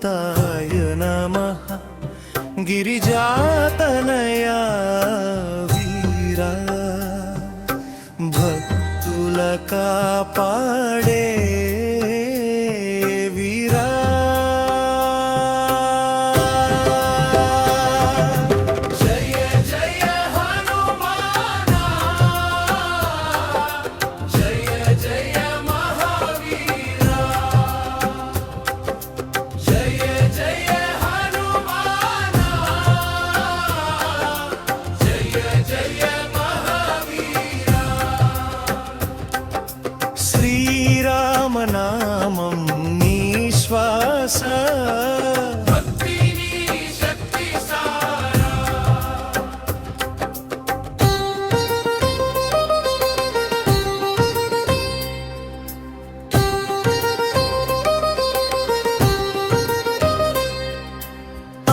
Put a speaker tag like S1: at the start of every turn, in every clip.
S1: गिरिजातनयामधुताय नमः गिरिजातनया वीरा भक्तुल कापाडे वीरा శ్రీరామనామం నీ శ్వాస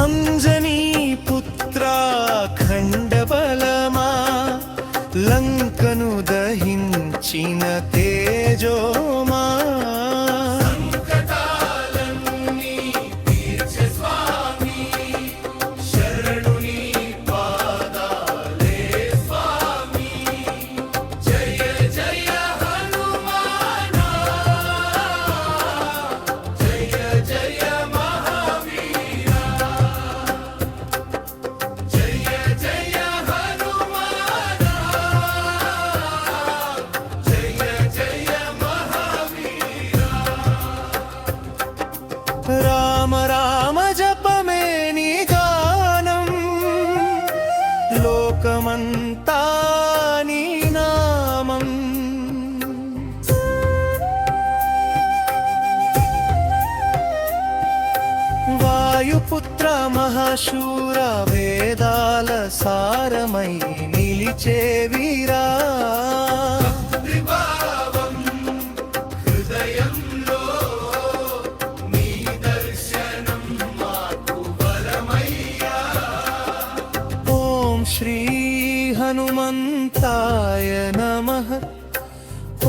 S1: అంజనీ పుత్రా ఖండబలమా లంకను దహించిన తేజోమా సంకటాలన్నీ తీర్చే స్వామి శరణుని పాదాలే స్వామి జయ జయ హనుమానా జయ జయ మహావీరా జయ జయ హనుమానా జయ జయ మహావీరా రామ రామ జపమే నీ గానం లోకమంతా నీ నామం వాయుపుత్ర మహాశూర వేదాల సారమై నిలిచే వీరా హృదయంలో నీ దర్శనం మాకు వరమయ్యా ఓం శ్రీ హనుమంతాయ నమః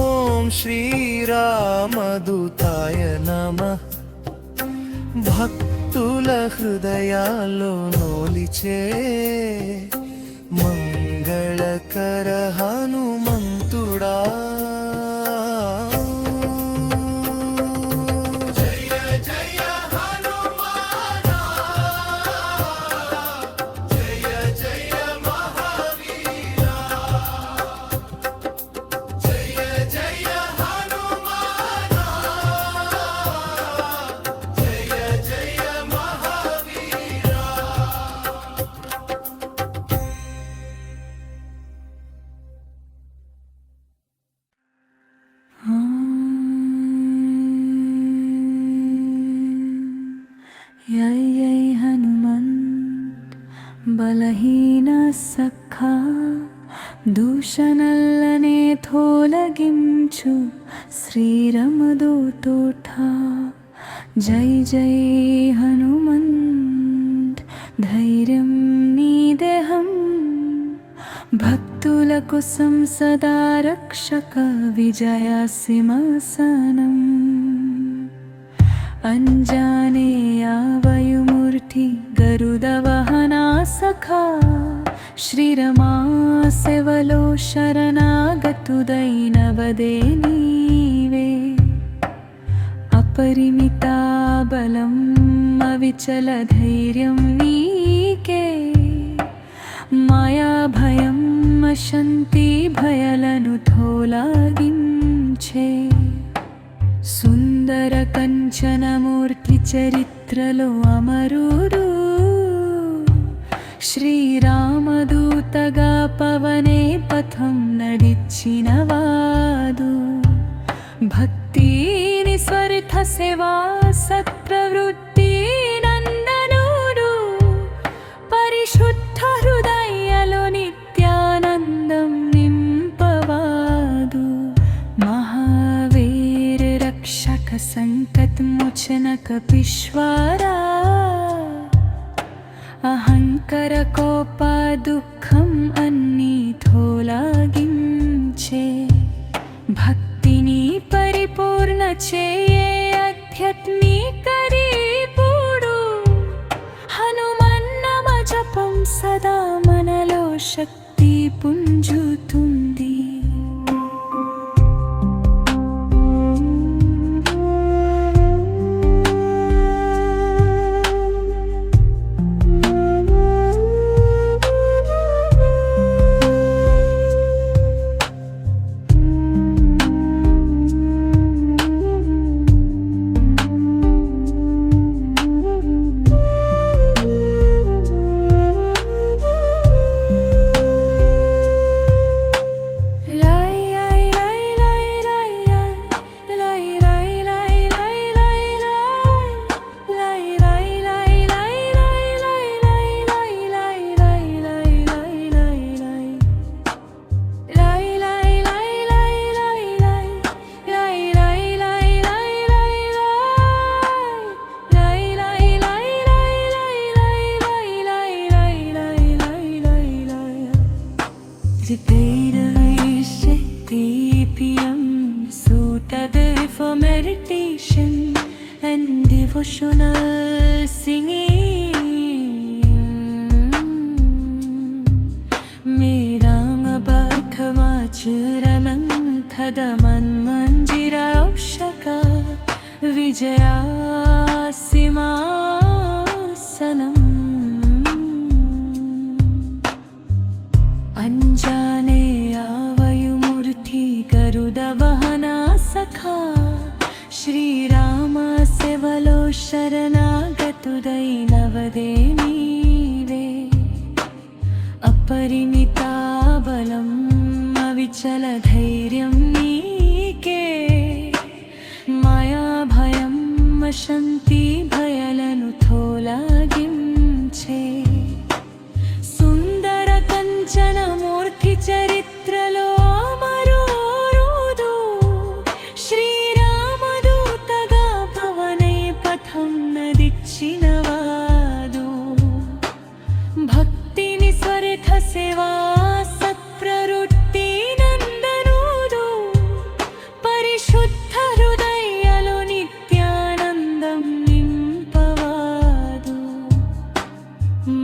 S1: ఓం శ్రీరామదూతాయ నమః భక్తుల హృదయాల్లో నోలిచే మంగళకర హనుమంతుడా జయ జయ హనుమానా జయ జయ మహావీరా జయ జయ హనుమానా జయ జయ మహావీరా
S2: जय जय हनुमंत బలహీన సఖా దూషణల్లనే తొలగించు శ్రీరామదూతోఠ జై జై హనుమంత్ ధైర్యం నీ దేహం భక్తులకు సంసదా రక్షక విజయ సింహాసనం అంజనేయ వయుమూర్తి గరుడ వాహనా సఖా శ్రీరమా సేవలో శరణాగతుడైనవదే నీవే అపరిమిత బలం అవిచల ధైర్యం నీకే మాయా భయం అశాంతి భయాలను తొలగించే సుందర కంచనమూర్తి చరిత్రలో అమరుడు శ్రీరామదూతగా పవనే పథం నడిచినవాడు భక్తి నిస్వార్థ సేవా సత్ప్రవృత్తి నందనుడు పరిశుద్ధ హృదయాలో నిత్యానందం నింపవాడు మహావీర రక్షక సంకట మోచన కపీశ్వరా అహంకార కోప దుఃఖం అన్నీ తొలగించే భక్తిని పరిపూర్ణ చేయే ఆధ్యాత్మిక శక్తి పుంజుతుంది. Suited for meditation and devotional singing. Mirang Bhakva Churaman Thadaman Manjira Upshaka Vijaya Simasanam Anjaneya Vayumurti Garuda Vahana Sakha Shri Rama Sevalo Sharanagatuday Navade Neeve Aparimita Balam Avichala Dhairyam Neeke Maya Bhayam Ashanti Bhayalanu Tholagimche Sundara Kanchana Murti Charitralo Amarorudu Shri Ramadutaga Bhavanai Patham Nadichinavadu Bhaktini Swaritha Seva Satprarutti Nandanudu Parishuddha Hrudayalu Nityanandam Nimpavadu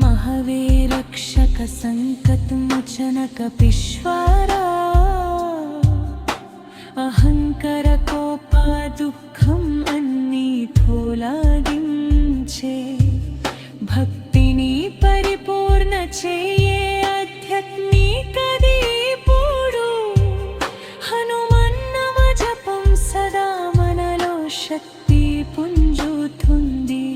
S2: Mahavirakshaka Sankat Mochanaka Pishwara Ahankara Kopa Dukkham Anni Tholagimche Bhaktini Paripurna Cheye Adhyatmika Deepudu Hanuman Nama Japam Sada Manalo Shakti Punjutundi.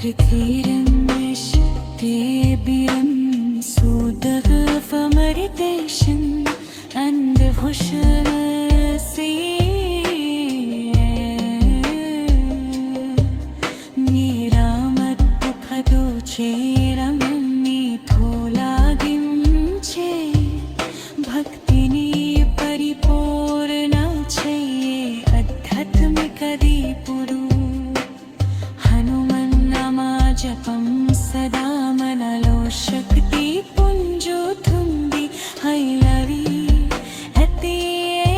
S2: Rithiram Debiram Suitable for meditation and devotional singing. Niramat Dukhadu Cheram Ni Tholagimche Bhaktini Paripurna Chaye Adhyatmika Deepudu Hanuman Nama Japam Sada Manalo Shakti Punjutundi Hailavi Ati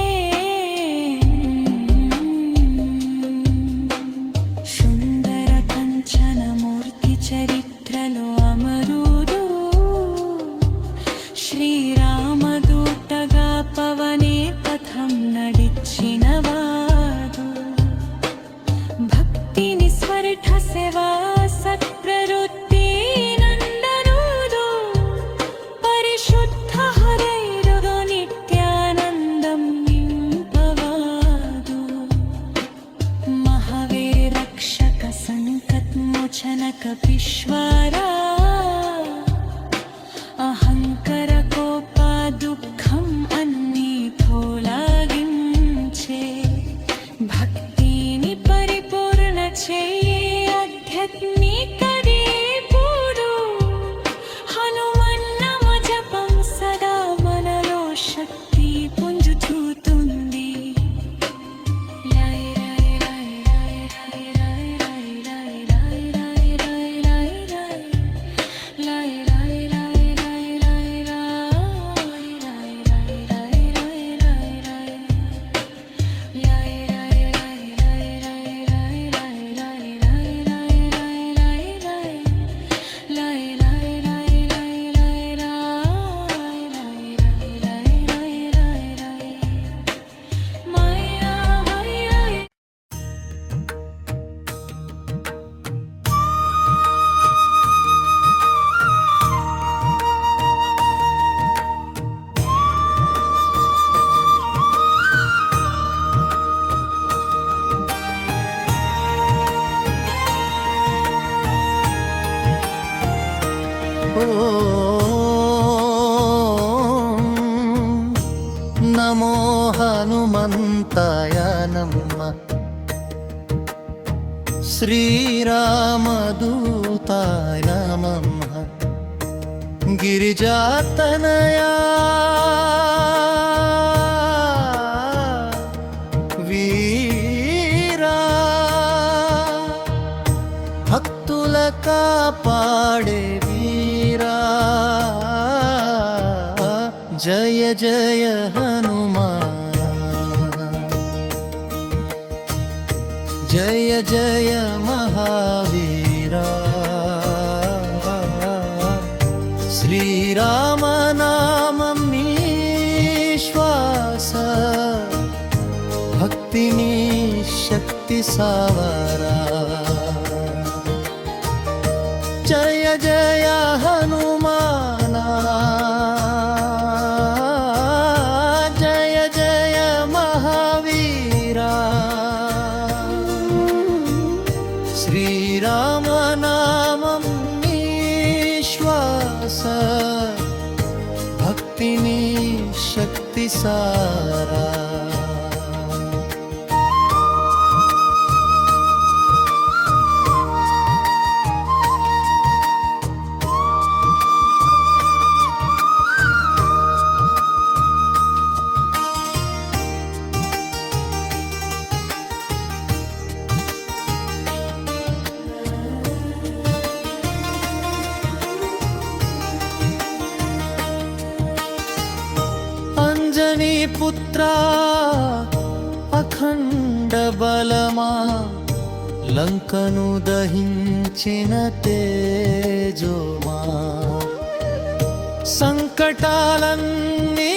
S3: నమో హనుమంతాయ నమః శ్రీరామదూతాయ నమః గిరిజాతనయా వీరా భక్తుల కాపాడే వీరా జయ జయ హనుమాన్ జయ జయ మహావీరా శ్రీరామనామం నీ శ్వాస భక్తి నీ శక్తి సావరా జయ జయ హనుమానా జయ జయ మహావీరా శ్రీరామనామం నీ శ్వాస భక్తి నీ శక్తి సారా అంజనీ పుత్రా అఖండ బలమా లంకను దహించిన తేజోమా సంకటాలన్నీ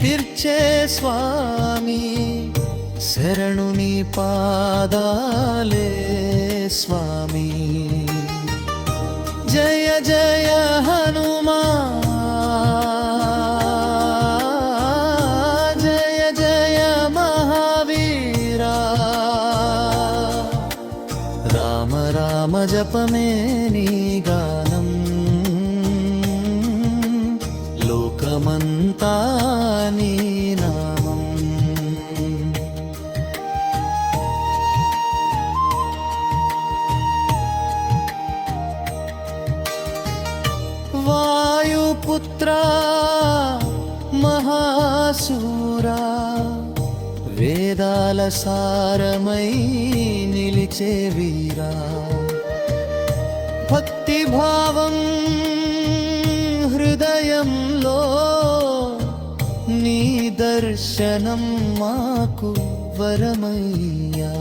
S3: తీర్చే స్వామి శరణుని పాదాలే స్వామి జయ జయ హనుమా జయ జయ మహావీరా రామ రామ జపమే నీ గానం లోకమంతా నీ నామం వాయుపుత్రా మహాసూరా వేదాల సారమై నిలిచే వీరా భక్తి భావం హృదయంలో నీ దర్శనం మాకు వరమయ్యా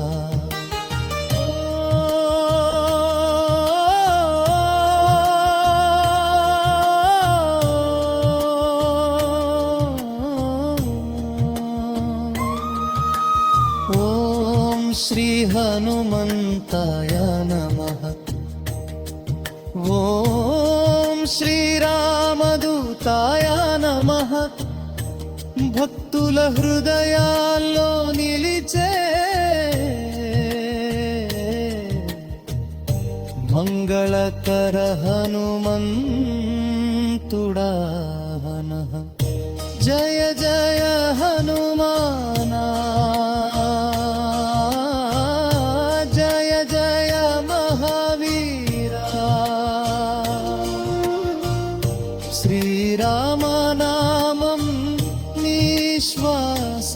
S3: ఓం శ్రీ హనుమంతాయ నమః ఓం శ్రీరామదూతాయ నమః భక్తుల హృదయాల్లో నిలిచే మంగళకర హనుమంతుడా నః జయ జయ హనుమానా జయ జయ మహావీరా శ్రీరామనామం నీ శ్వాస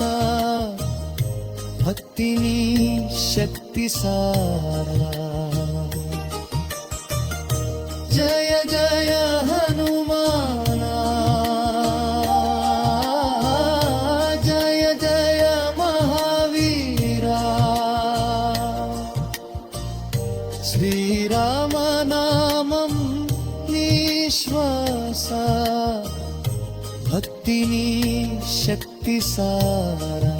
S3: భక్తి నీ శక్తి సారా జయ జయ హనుమానా జయ జయ మహావీరా శ్రీరామనామం నీ శ్వాస భక్తి నీ శక్తి సారా